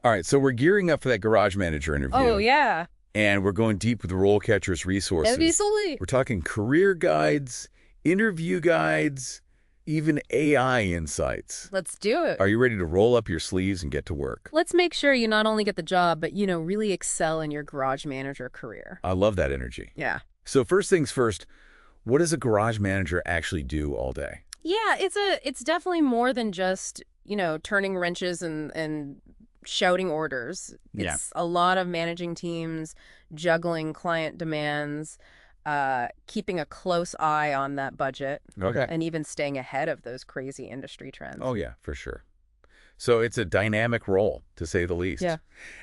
All right, so we're gearing up for that garage manager interview. Oh, yeah. And we're going deep with the RoleCatcher's resources. Absolutely. We're talking career guides, interview guides, even AI insights. Let's do it. Are you ready to roll up your sleeves and get to work? Let's make sure you not only get the job, but, really excel in your garage manager career. I love that energy. Yeah. So first things first, what does a garage manager actually do all day? Yeah, it's definitely more than just, turning wrenches and shouting orders. Yeah. It's a lot of managing teams, juggling client demands, keeping a close eye on that budget, Okay. and even staying ahead of those crazy industry trends. Oh, yeah, for sure. So it's a dynamic role, to say the least. Yeah.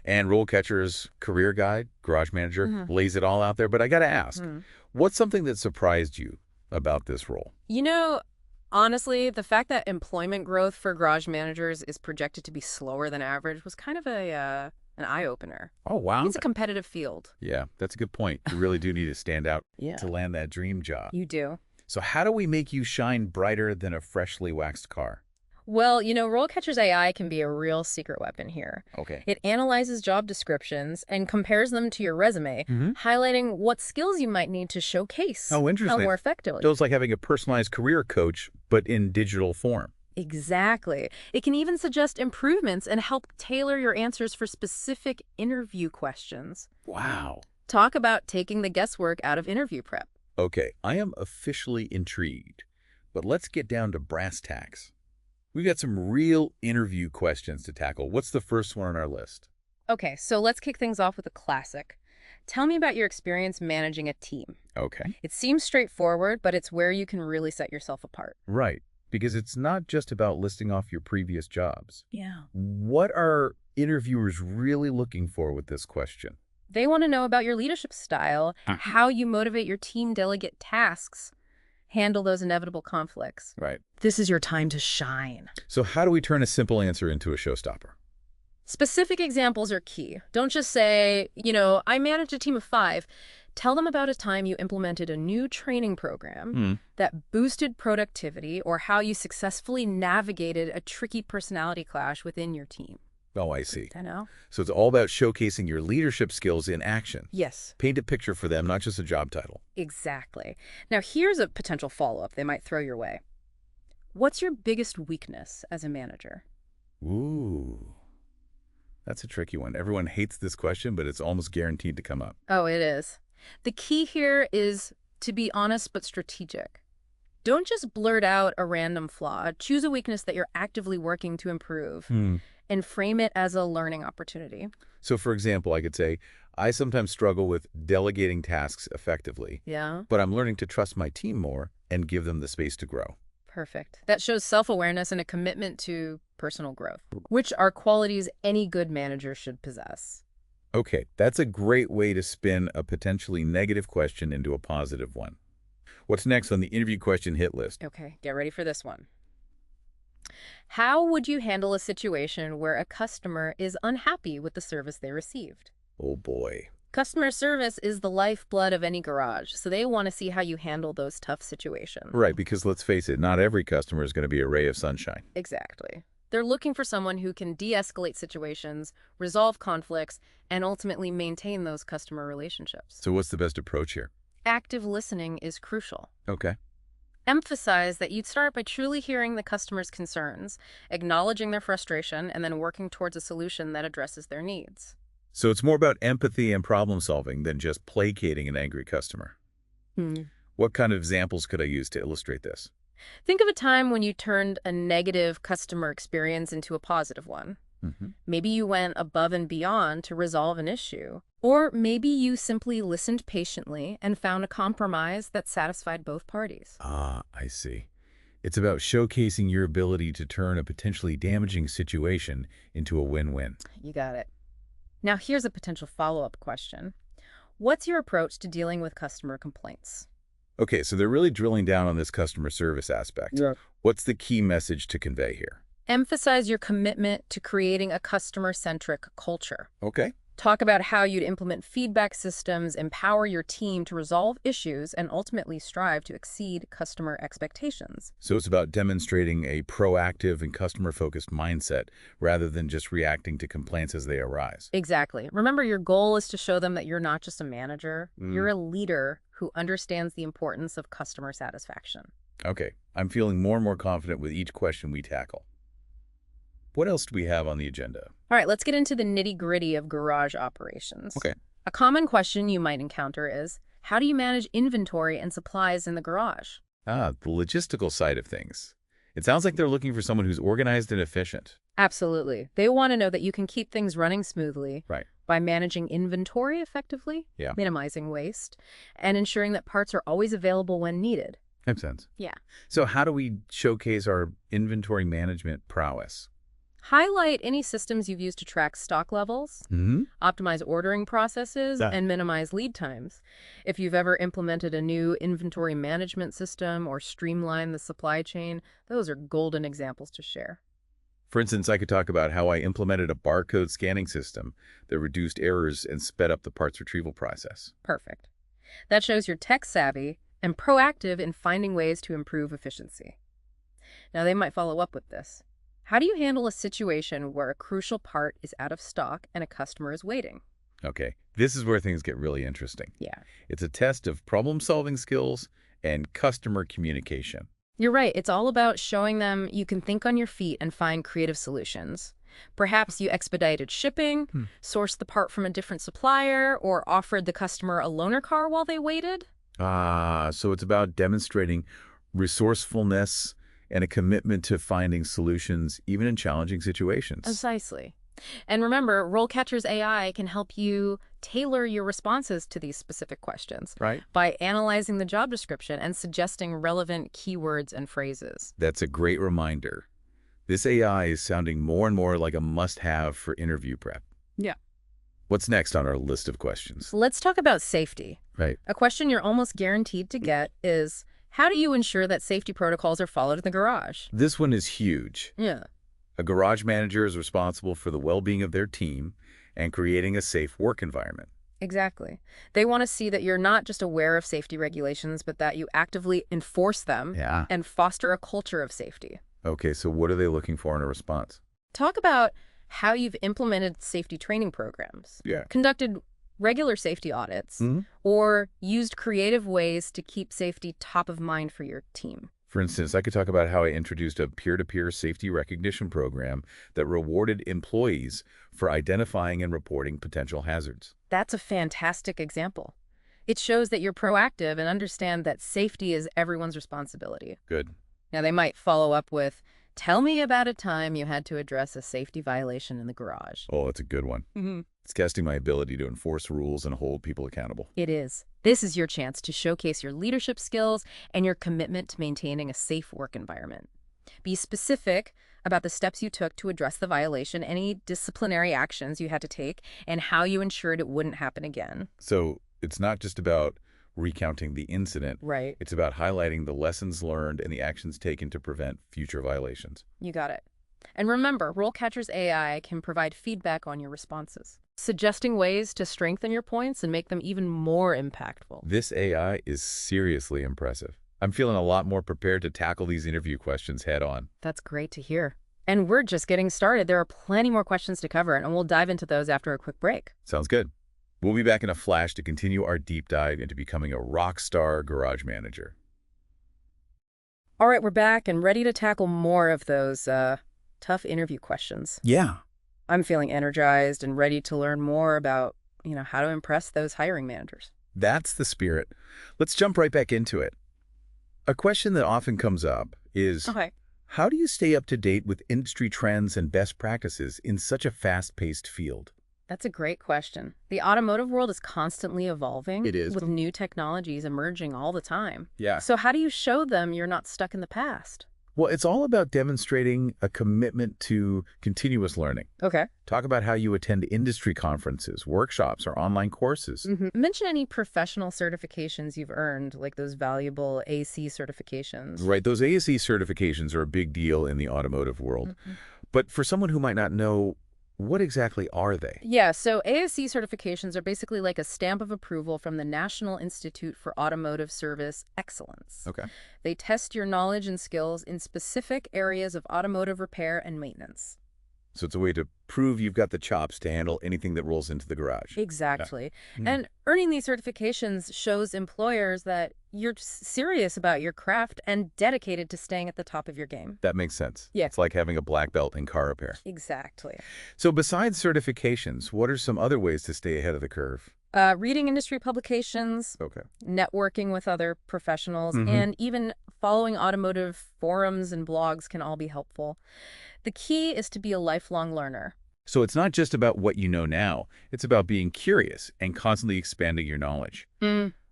And RoleCatcher's career guide, Garage Manager, lays it all out there. But I got to ask, what's something that surprised you about this role? Honestly, the fact that employment growth for garage managers is projected to be slower than average was kind of an eye-opener. Oh, wow. It's a competitive field. Yeah, that's a good point. You really do need to stand out Yeah. to land that dream job. You do. So how do we make you shine brighter than a freshly waxed car? Well, RoleCatcher's AI can be a real secret weapon here. Okay. It analyzes job descriptions and compares them to your resume, highlighting what skills you might need to showcase Oh, interesting. more effectively. So it's like having a personalized career coach, but in digital form. Exactly. It can even suggest improvements and help tailor your answers for specific interview questions. Wow. Talk about taking the guesswork out of interview prep. Okay, I am officially intrigued, but let's get down to brass tacks. We've got some real interview questions to tackle. What's the first one on our list? Okay, so let's kick things off with a classic. Tell me about your experience managing a team. Okay. It seems straightforward, but it's where you can really set yourself apart. Right, because it's not just about listing off your previous jobs. Yeah. What are interviewers really looking for with this question? They want to know about your leadership style, how you motivate your team, delegate tasks, handle those inevitable conflicts. Right. This is your time to shine. So how do we turn a simple answer into a showstopper? Specific examples are key. Don't just say, I managed a team of 5. Tell them about a time you implemented a new training program that boosted productivity or how you successfully navigated a tricky personality clash within your team. Oh, I see. I know. So it's all about showcasing your leadership skills in action. Yes. Paint a picture for them, not just a job title. Exactly. Now, here's a potential follow-up they might throw your way. What's your biggest weakness as a manager? Ooh. That's a tricky one. Everyone hates this question, but it's almost guaranteed to come up. Oh, it is. The key here is to be honest but strategic. Don't just blurt out a random flaw. Choose a weakness that you're actively working to improve and frame it as a learning opportunity. So, for example, I could say, I sometimes struggle with delegating tasks effectively, but I'm learning to trust my team more and give them the space to grow. Perfect. That shows self-awareness and a commitment to personal growth, which are qualities any good manager should possess. Okay, that's a great way to spin a potentially negative question into a positive one. What's next on the interview question hit list? Okay, get ready for this one. How would you handle a situation where a customer is unhappy with the service they received? Oh, boy. Customer service is the lifeblood of any garage, so they want to see how you handle those tough situations. Right, because let's face it, not every customer is going to be a ray of sunshine. Exactly. They're looking for someone who can de-escalate situations, resolve conflicts, and ultimately maintain those customer relationships. So what's the best approach here? Active listening is crucial. Okay. Emphasize that you'd start by truly hearing the customer's concerns, acknowledging their frustration, and then working towards a solution that addresses their needs. So it's more about empathy and problem solving than just placating an angry customer. What kind of examples could I use to illustrate this? Think of a time when you turned a negative customer experience into a positive one. Maybe you went above and beyond to resolve an issue. Or maybe you simply listened patiently and found a compromise that satisfied both parties. Ah, I see. It's about showcasing your ability to turn a potentially damaging situation into a win-win. You got it. Now here's a potential follow-up question. What's your approach to dealing with customer complaints? Okay, so they're really drilling down on this customer service aspect. What's the key message to convey here? Emphasize your commitment to creating a customer-centric culture. Okay. Talk about how you'd implement feedback systems, empower your team to resolve issues, and ultimately strive to exceed customer expectations. So it's about demonstrating a proactive and customer-focused mindset rather than just reacting to complaints as they arise. Exactly. Remember, your goal is to show them that you're not just a manager, you're a leader who understands the importance of customer satisfaction. Okay, I'm feeling more and more confident with each question we tackle. What else do we have on the agenda? All right, let's get into the nitty-gritty of garage operations. Okay. A common question you might encounter is, how do you manage inventory and supplies in the garage? The logistical side of things. It sounds like they're looking for someone who's organized and efficient. Absolutely. They want to know that you can keep things running smoothly Right. by managing inventory effectively, Yeah. minimizing waste, and ensuring that parts are always available when needed. Makes sense. Yeah. So how do we showcase our inventory management prowess? Highlight any systems you've used to track stock levels, optimize ordering processes, and minimize lead times. If you've ever implemented a new inventory management system or streamlined the supply chain, those are golden examples to share. For instance, I could talk about how I implemented a barcode scanning system that reduced errors and sped up the parts retrieval process. Perfect. That shows you're tech savvy and proactive in finding ways to improve efficiency. Now, they might follow up with this. How do you handle a situation where a crucial part is out of stock and a customer is waiting? Okay, this is where things get really interesting. Yeah. It's a test of problem-solving skills and customer communication. You're right. It's all about showing them you can think on your feet and find creative solutions. Perhaps you expedited shipping, sourced the part from a different supplier, or offered the customer a loaner car while they waited. So it's about demonstrating resourcefulness and a commitment to finding solutions even in challenging situations. Precisely. And remember, RoleCatcher's AI can help you tailor your responses to these specific questions Right. by analyzing the job description and suggesting relevant keywords and phrases. That's a great reminder. This AI is sounding more and more like a must-have for interview prep. Yeah. What's next on our list of questions? Let's talk about safety. Right. A question you're almost guaranteed to get is, how do you ensure that safety protocols are followed in the garage? This one is huge. Yeah. A garage manager is responsible for the well-being of their team and creating a safe work environment. Exactly. They want to see that you're not just aware of safety regulations, but that you actively enforce them and foster a culture of safety. Okay, so what are they looking for in a response? Talk about how you've implemented safety training programs, conducted regular safety audits, or used creative ways to keep safety top of mind for your team. For instance, I could talk about how I introduced a peer-to-peer safety recognition program that rewarded employees for identifying and reporting potential hazards. That's a fantastic example. It shows that you're proactive and understand that safety is everyone's responsibility. Good. Now, they might follow up with, tell me about a time you had to address a safety violation in the garage. Oh, that's a good one. It's testing my ability to enforce rules and hold people accountable. It is. This is your chance to showcase your leadership skills and your commitment to maintaining a safe work environment. Be specific about the steps you took to address the violation, any disciplinary actions you had to take, and how you ensured it wouldn't happen again. So it's not just about recounting the incident. Right. It's about highlighting the lessons learned and the actions taken to prevent future violations. You got it. And remember, RoleCatcher's AI can provide feedback on your responses, suggesting ways to strengthen your points and make them even more impactful. This AI is seriously impressive. I'm feeling a lot more prepared to tackle these interview questions head on. That's great to hear. And we're just getting started. There are plenty more questions to cover, and we'll dive into those after a quick break. Sounds good. We'll be back in a flash to continue our deep dive into becoming a rock star garage manager. All right, we're back and ready to tackle more of those tough interview questions. Yeah. I'm feeling energized and ready to learn more about, how to impress those hiring managers. That's the spirit. Let's jump right back into it. A question that often comes up is, how do you stay up to date with industry trends and best practices in such a fast-paced field? That's a great question. The automotive world is constantly evolving. It is. With new technologies emerging all the time. Yeah. So how do you show them you're not stuck in the past? Well, it's all about demonstrating a commitment to continuous learning. Okay. Talk about how you attend industry conferences, workshops, or online courses. Mention any professional certifications you've earned, like those valuable AC certifications. Right. Those ASE certifications are a big deal in the automotive world. But for someone who might not know What exactly are they? Yeah, so ASE certifications are basically like a stamp of approval from the National Institute for Automotive Service Excellence. Okay. They test your knowledge and skills in specific areas of automotive repair and maintenance. So it's a way to prove you've got the chops to handle anything that rolls into the garage. Yeah. Exactly. Hmm. And earning these certifications shows employers that you're serious about your craft and dedicated to staying at the top of your game. That makes sense. Yeah. It's like having a black belt in car repair. Exactly. So besides certifications, what are some other ways to stay ahead of the curve? Reading industry publications, Okay. networking with other professionals, and even following automotive forums and blogs can all be helpful. The key is to be a lifelong learner. So it's not just about what you know now. It's about being curious and constantly expanding your knowledge.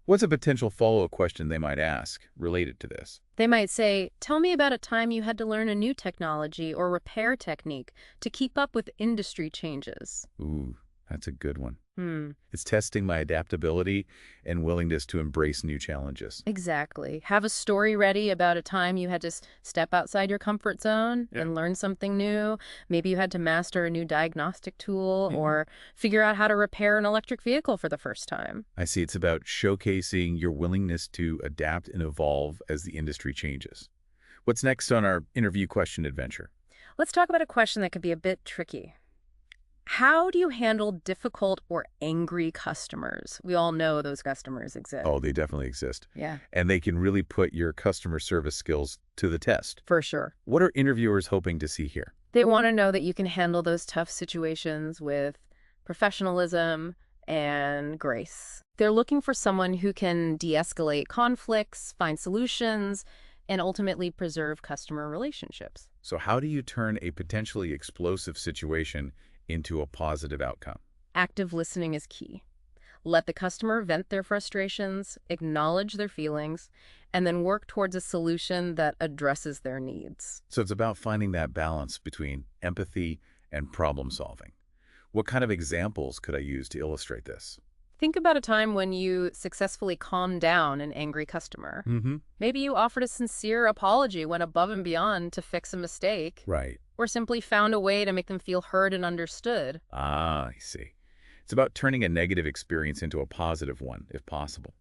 What's a potential follow-up question they might ask related to this? They might say, tell me about a time you had to learn a new technology or repair technique to keep up with industry changes. Ooh, that's a good one. It's testing my adaptability and willingness to embrace new challenges. Exactly. Have a story ready about a time you had to step outside your comfort zone and learn something new. Maybe you had to master a new diagnostic tool or figure out how to repair an electric vehicle for the first time. I see. It's about showcasing your willingness to adapt and evolve as the industry changes. What's next on our interview question adventure? Let's talk about a question that could be a bit tricky. How do you handle difficult or angry customers? We all know those customers exist. Oh, they definitely exist. Yeah. And they can really put your customer service skills to the test. For sure. What are interviewers hoping to see here? They want to know that you can handle those tough situations with professionalism and grace. They're looking for someone who can de-escalate conflicts, find solutions, and ultimately preserve customer relationships. So how do you turn a potentially explosive situation into a positive outcome? Active listening is key. Let the customer vent their frustrations, acknowledge their feelings, and then work towards a solution that addresses their needs. So it's about finding that balance between empathy and problem solving. What kind of examples could I use to illustrate this? Think about a time when you successfully calmed down an angry customer. Maybe you offered a sincere apology, went above and beyond to fix a mistake. Right. Or simply found a way to make them feel heard and understood. Ah, I see. It's about turning a negative experience into a positive one, if possible.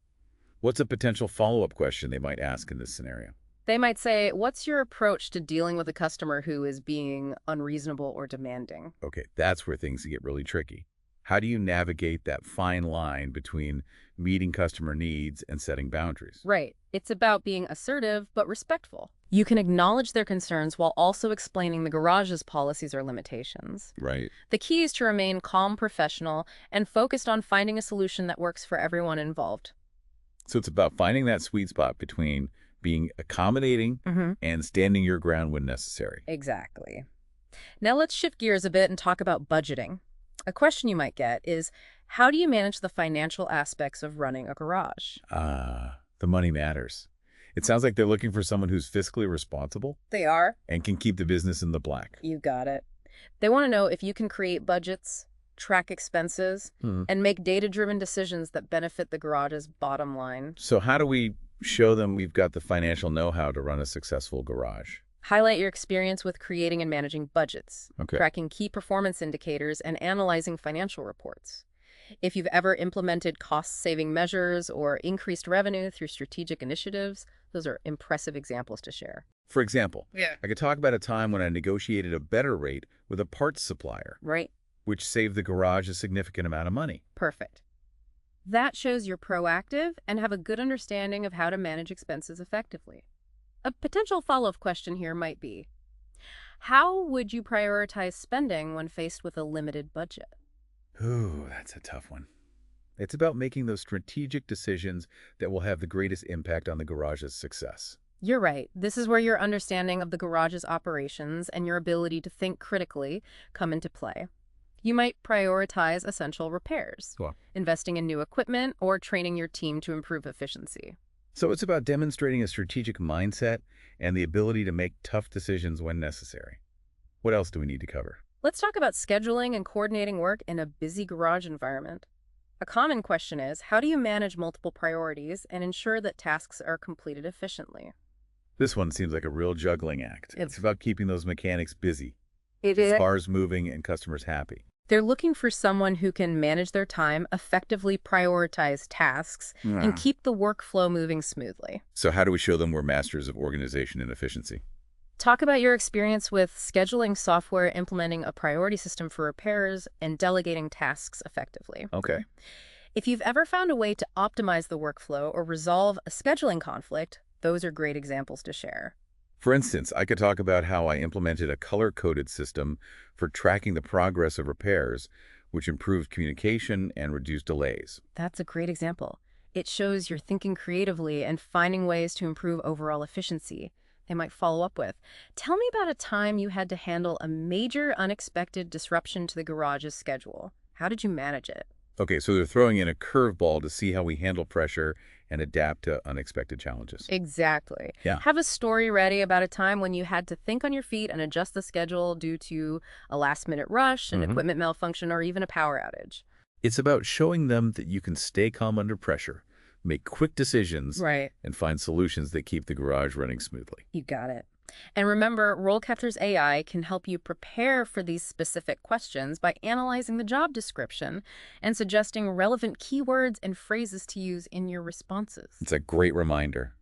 What's a potential follow-up question they might ask in this scenario? They might say, what's your approach to dealing with a customer who is being unreasonable or demanding? Okay, that's where things get really tricky. How do you navigate that fine line between meeting customer needs and setting boundaries? Right. It's about being assertive but respectful. You can acknowledge their concerns while also explaining the garage's policies or limitations. Right. The key is to remain calm, professional, and focused on finding a solution that works for everyone involved. So it's about finding that sweet spot between being accommodating and standing your ground when necessary. Exactly. Now let's shift gears a bit and talk about budgeting. A question you might get is, how do you manage the financial aspects of running a garage? The money matters. It sounds like they're looking for someone who's fiscally responsible. They are. And can keep the business in the black. You got it. They want to know if you can create budgets, track expenses, and make data-driven decisions that benefit the garage's bottom line. So how do we show them we've got the financial know-how to run a successful garage? Highlight your experience with creating and managing budgets, tracking key performance indicators, and analyzing financial reports. If you've ever implemented cost-saving measures or increased revenue through strategic initiatives, those are impressive examples to share. For example, I could talk about a time when I negotiated a better rate with a parts supplier, Right. which saved the garage a significant amount of money. Perfect. That shows you're proactive and have a good understanding of how to manage expenses effectively. A potential follow-up question here might be, how would you prioritize spending when faced with a limited budget? Ooh, that's a tough one. It's about making those strategic decisions that will have the greatest impact on the garage's success. You're right. This is where your understanding of the garage's operations and your ability to think critically come into play. You might prioritize essential repairs, investing in new equipment, or training your team to improve efficiency. So it's about demonstrating a strategic mindset and the ability to make tough decisions when necessary. What else do we need to cover? Let's talk about scheduling and coordinating work in a busy garage environment. A common question is, how do you manage multiple priorities and ensure that tasks are completed efficiently? This one seems like a real juggling act. It's about keeping those mechanics busy. It is. Cars moving and customers happy. They're looking for someone who can manage their time, effectively prioritize tasks, and keep the workflow moving smoothly. So how do we show them we're masters of organization and efficiency? Talk about your experience with scheduling software, implementing a priority system for repairs, and delegating tasks effectively. Okay. If you've ever found a way to optimize the workflow or resolve a scheduling conflict, those are great examples to share. For instance, I could talk about how I implemented a color-coded system for tracking the progress of repairs, which improved communication and reduced delays. That's a great example. It shows you're thinking creatively and finding ways to improve overall efficiency. They might follow up with, tell me about a time you had to handle a major unexpected disruption to the garage's schedule. How did you manage it? Okay, so they're throwing in a curveball to see how we handle pressure and adapt to unexpected challenges. Exactly. Yeah. Have a story ready about a time when you had to think on your feet and adjust the schedule due to a last-minute rush, an equipment malfunction, or even a power outage. It's about showing them that you can stay calm under pressure, make quick decisions, and find solutions that keep the garage running smoothly. You got it. And remember, RoleCatcher's AI can help you prepare for these specific questions by analyzing the job description and suggesting relevant keywords and phrases to use in your responses. It's a great reminder.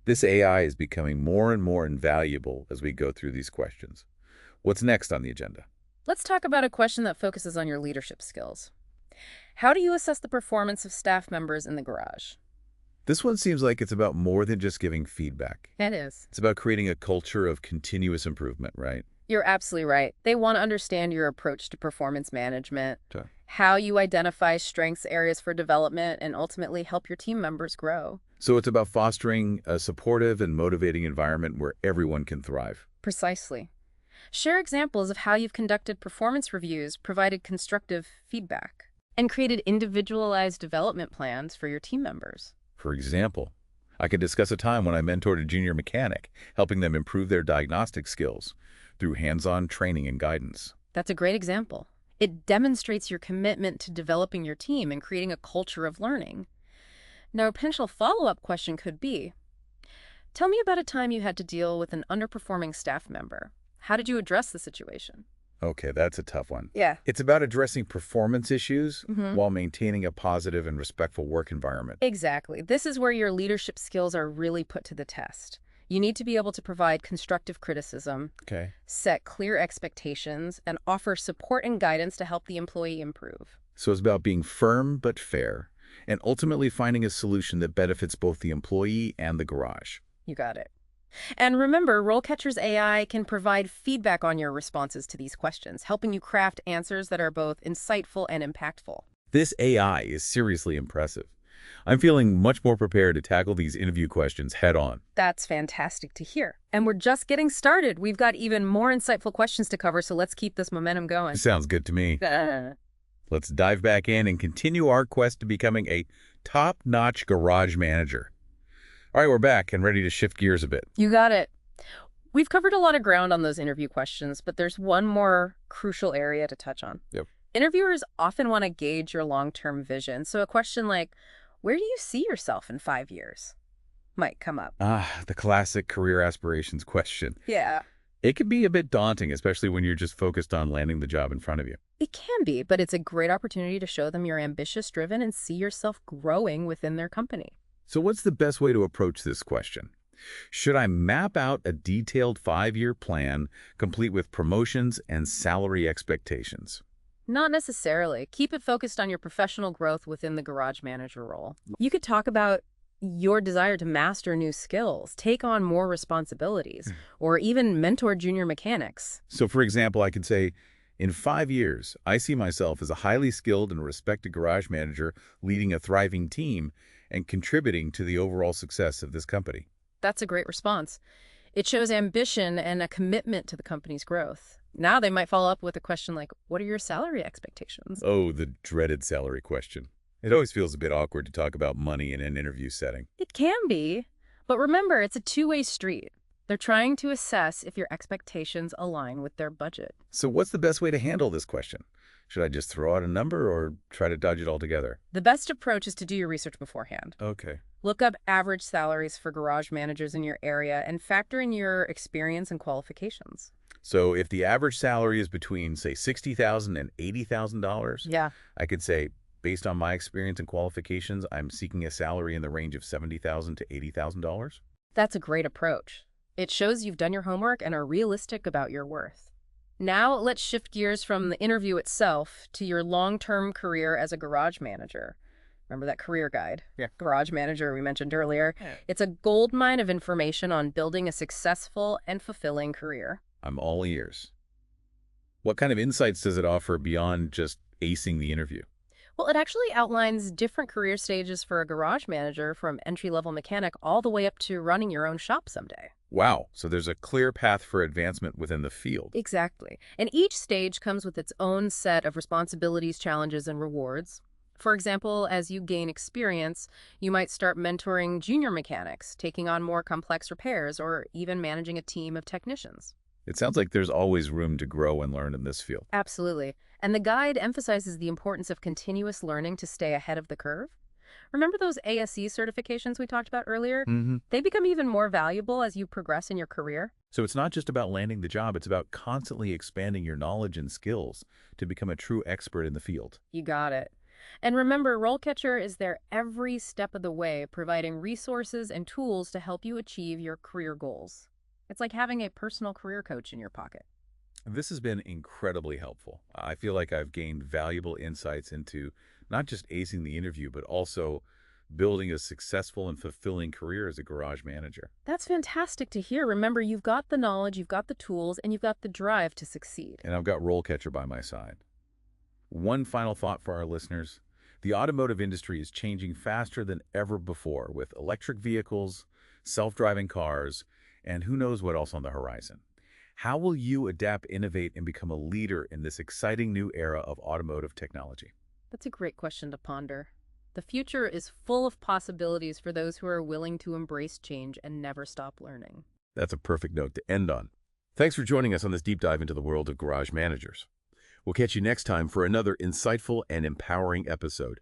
This AI is becoming more and more invaluable as we go through these questions. What's next on the agenda? Let's talk about a question that focuses on your leadership skills. How do you assess the performance of staff members in the garage? This one seems like it's about more than just giving feedback. It is. It's about creating a culture of continuous improvement, right? You're absolutely right. They want to understand your approach to performance management, Sure. how you identify strengths areas for development, and ultimately help your team members grow. So it's about fostering a supportive and motivating environment where everyone can thrive. Precisely. Share examples of how you've conducted performance reviews, provided constructive feedback, and created individualized development plans for your team members. For example, I could discuss a time when I mentored a junior mechanic, helping them improve their diagnostic skills through hands-on training and guidance. That's a great example. It demonstrates your commitment to developing your team and creating a culture of learning. Now, a potential follow-up question could be, tell me about a time you had to deal with an underperforming staff member. How did you address the situation? Okay, that's a tough one. Yeah. It's about addressing performance issues while maintaining a positive and respectful work environment. Exactly. This is where your leadership skills are really put to the test. You need to be able to provide constructive criticism, set clear expectations, and offer support and guidance to help the employee improve. So it's about being firm but fair, and ultimately finding a solution that benefits both the employee and the garage. You got it. And remember, RoleCatcher's AI can provide feedback on your responses to these questions, helping you craft answers that are both insightful and impactful. This AI is seriously impressive. I'm feeling much more prepared to tackle these interview questions head-on. That's fantastic to hear. And we're just getting started. We've got even more insightful questions to cover, so let's keep this momentum going. Sounds good to me. Let's dive back in and continue our quest to becoming a top-notch garage manager. All right, we're back and ready to shift gears a bit. You got it. We've covered a lot of ground on those interview questions, but there's one more crucial area to touch on. Yep. Interviewers often want to gauge your long-term vision, so a question like, where do you see yourself in 5 years? Might come up. The classic career aspirations question. Yeah. It can be a bit daunting, especially when you're just focused on landing the job in front of you. It can be, but it's a great opportunity to show them you're ambitious, driven, and see yourself growing within their company. So what's the best way to approach this question? Should I map out a detailed 5-year plan, complete with promotions and salary expectations? Not necessarily. Keep it focused on your professional growth within the garage manager role. You could talk about your desire to master new skills, take on more responsibilities, or even mentor junior mechanics. So for example, I could say, in 5 years, I see myself as a highly skilled and respected garage manager leading a thriving team and contributing to the overall success of this company. That's a great response. It shows ambition and a commitment to the company's growth. Now they might follow up with a question like, what are your salary expectations? Oh, the dreaded salary question. It always feels a bit awkward to talk about money in an interview setting. It can be, but remember, it's a two-way street. They're trying to assess if your expectations align with their budget. So what's the best way to handle this question? Should I just throw out a number or try to dodge it altogether? The best approach is to do your research beforehand. Okay. Look up average salaries for garage managers in your area and factor in your experience and qualifications. So if the average salary is between, say, $60,000 and $80,000, Yeah. I could say, based on my experience and qualifications, I'm seeking a salary in the range of $70,000 to $80,000. That's a great approach. It shows you've done your homework and are realistic about your worth. Now let's shift gears from the interview itself to your long-term career as a garage manager. Remember that career guide? Yeah. Garage manager we mentioned earlier. Yeah. It's a goldmine of information on building a successful and fulfilling career. I'm all ears. What kind of insights does it offer beyond just acing the interview? Well, it actually outlines different career stages for a garage manager, from entry-level mechanic all the way up to running your own shop someday. Wow, so there's a clear path for advancement within the field. Exactly. And each stage comes with its own set of responsibilities, challenges, and rewards. For example, as you gain experience, you might start mentoring junior mechanics, taking on more complex repairs, or even managing a team of technicians. It sounds like there's always room to grow and learn in this field. Absolutely. And the guide emphasizes the importance of continuous learning to stay ahead of the curve. Remember those ASE certifications we talked about earlier? They become even more valuable as you progress in your career. So it's not just about landing the job, it's about constantly expanding your knowledge and skills to become a true expert in the field. You got it. And remember, RoleCatcher is there every step of the way, providing resources and tools to help you achieve your career goals. It's like having a personal career coach in your pocket. This has been incredibly helpful. I feel like I've gained valuable insights into not just acing the interview, but also building a successful and fulfilling career as a garage manager. That's fantastic to hear. Remember, you've got the knowledge, you've got the tools, and you've got the drive to succeed. And I've got RoleCatcher by my side. One final thought for our listeners. The automotive industry is changing faster than ever before with electric vehicles, self-driving cars, and who knows what else on the horizon. How will you adapt, innovate, and become a leader in this exciting new era of automotive technology? That's a great question to ponder. The future is full of possibilities for those who are willing to embrace change and never stop learning. That's a perfect note to end on. Thanks for joining us on this deep dive into the world of garage managers. We'll catch you next time for another insightful and empowering episode.